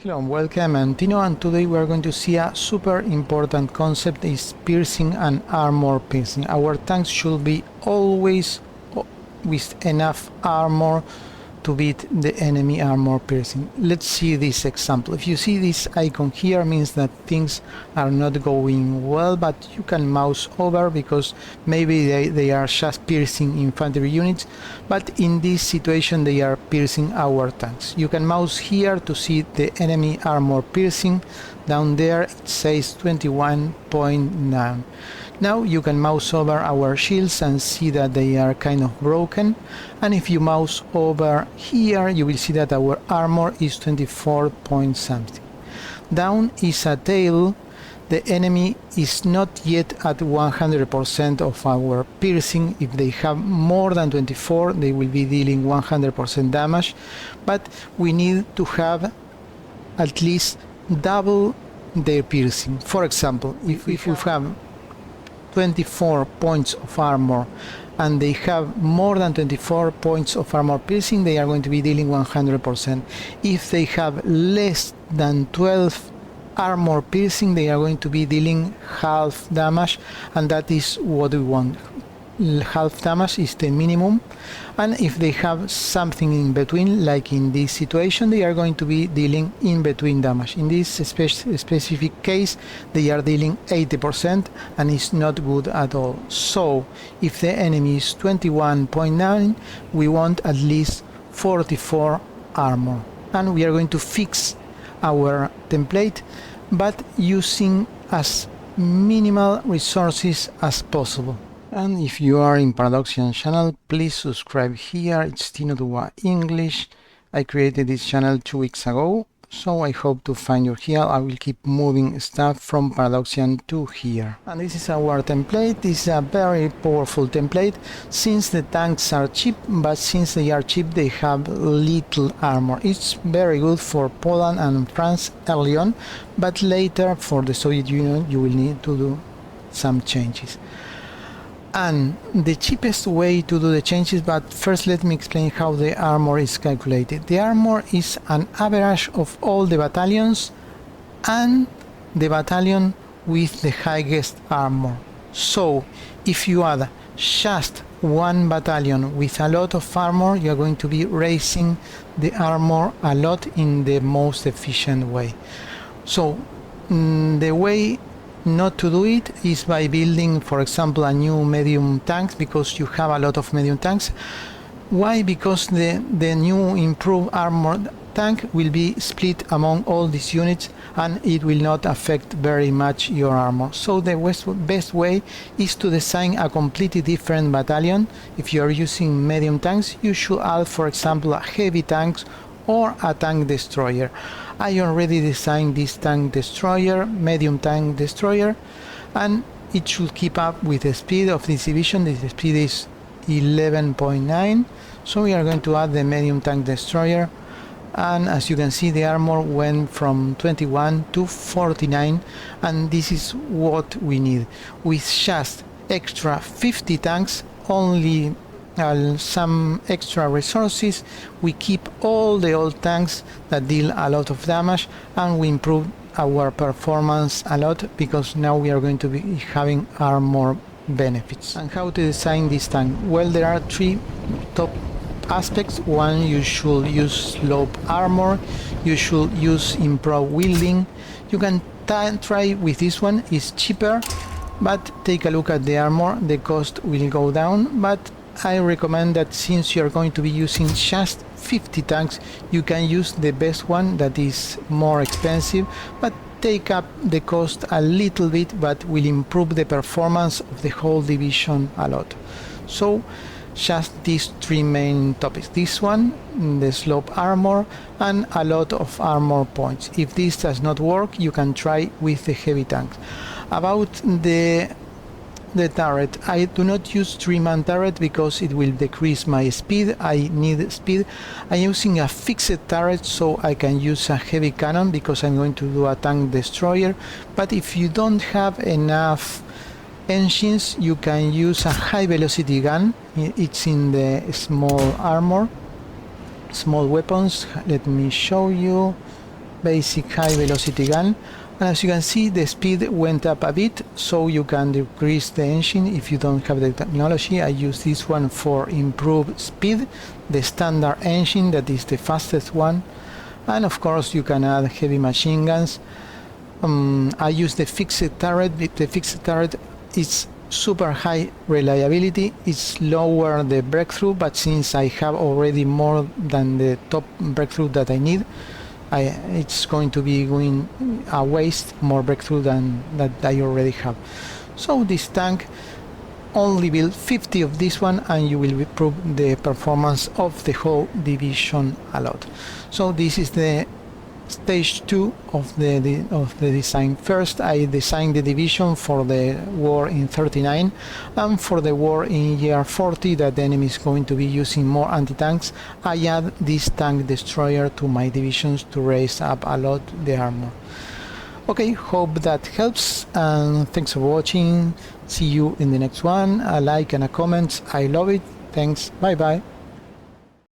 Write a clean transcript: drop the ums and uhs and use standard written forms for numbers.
Hello and welcome, I'm Tino, and today we are going to see a super important concept is piercing and armor piercing. Our tanks should be always with enough armor to beat the enemy armor piercing. Let's see this example. If you see this icon here, means that things are not going well, but you can mouse over because maybe they are just piercing infantry units, but in this situation they are piercing our tanks. You can mouse here to see the enemy armor piercing. Down there it says 21.9. Now you can mouse over our shields and see that they are kind of broken, and if you mouse over here you will see that our armor is 24 point something. Down is a tail. The enemy is not yet at 100% of our piercing. If they have more than 24 they will be dealing 100% damage, but we need to have at least double their piercing. For example, if we have 24 points of armor and they have more than 24 points of armor piercing, they are going to be dealing 100%. If they have less than 12 armor piercing, they are going to be dealing half damage, and that is what we want. Half damage is the minimum, and if they have something in between, like in this situation, they are going to be dealing in between damage. In this specific case they are dealing 80%, and it's not good at all. So if the enemy is 21.9, we want at least 44 armor, and we are going to fix our template but using as minimal resources as possible. And if you are in Paradoxian channel, please subscribe here. It's Tino Dua English. I created this channel 2 weeks ago, so I hope to find you here. I will keep moving stuff from Paradoxian to here. And this is our template. This is a very powerful template since the tanks are cheap, but since they are cheap they have little armor. It's very good for Poland and France early on, but later for the Soviet Union you will need to do some changes. And the cheapest way to do the changes, but first let me explain how the armor is calculated. The armor is an average of all the battalions and the battalion with the highest armor. So if you add just one battalion with a lot of armor, you are going to be raising the armor a lot in the most efficient way. So the way not to do it is by building, for example, a new medium tanks, because you have a lot of medium tanks. Why? Because the new improved armored tank will be split among all these units and it will not affect very much your armor. So the best way is to design a completely different battalion. If you are using medium tanks, you should add, for example, a heavy tanks or a tank destroyer. I already designed this tank destroyer, medium tank destroyer, and it should keep up with the speed of this division. This speed is 11.9, so we are going to add the medium tank destroyer, and as you can see the armor went from 21 to 49, and this is what we need. With just extra 50 tanks, only some extra resources, we keep all the old tanks that deal a lot of damage, and we improve our performance a lot because now we are going to be having armor benefits. And how to design this tank? Well, there are three top aspects. One, you should use slope armor, you should use improv wielding. You can try with this one, it's cheaper, but take a look at the armor, the cost will go down, but I recommend that since you are going to be using just 50 tanks, you can use the best one that is more expensive, but take up the cost a little bit, but will improve the performance of the whole division a lot. So just these three main topics. This one, the slope armor, and a lot of armor points. If this does not work, you can try with the heavy tanks. About the turret, I do not use 3-man turret because it will decrease my speed. I need speed. I'm using a fixed turret so I can use a heavy cannon because I'm going to do a tank destroyer. But if you don't have enough engines, you can use a high velocity gun. It's in the small armor, small weapons. Let me show you. basic high velocity gun, and as you can see the speed went up a bit, so you can decrease the engine if you don't have the technology. I use this one for improved speed, the standard engine that is the fastest one, and of course you can add heavy machine guns. I use the fixed turret. The fixed turret is super high reliability, it's lower the breakthrough, but since I have already more than the top breakthrough that I need, it's going to be going a waste more breakthrough than that I already have. So this tank, only build 50 of this one and you will improve the performance of the whole division a lot. So this is the stage 2 of the design. First I designed the division for the war in 39, and for the war in year 40 that the enemy is going to be using more anti-tanks, I add this tank destroyer to my divisions to raise up a lot the armor. Okay, hope that helps, and thanks for watching. See you in the next one. A like and a comment, I love it. Thanks, bye bye.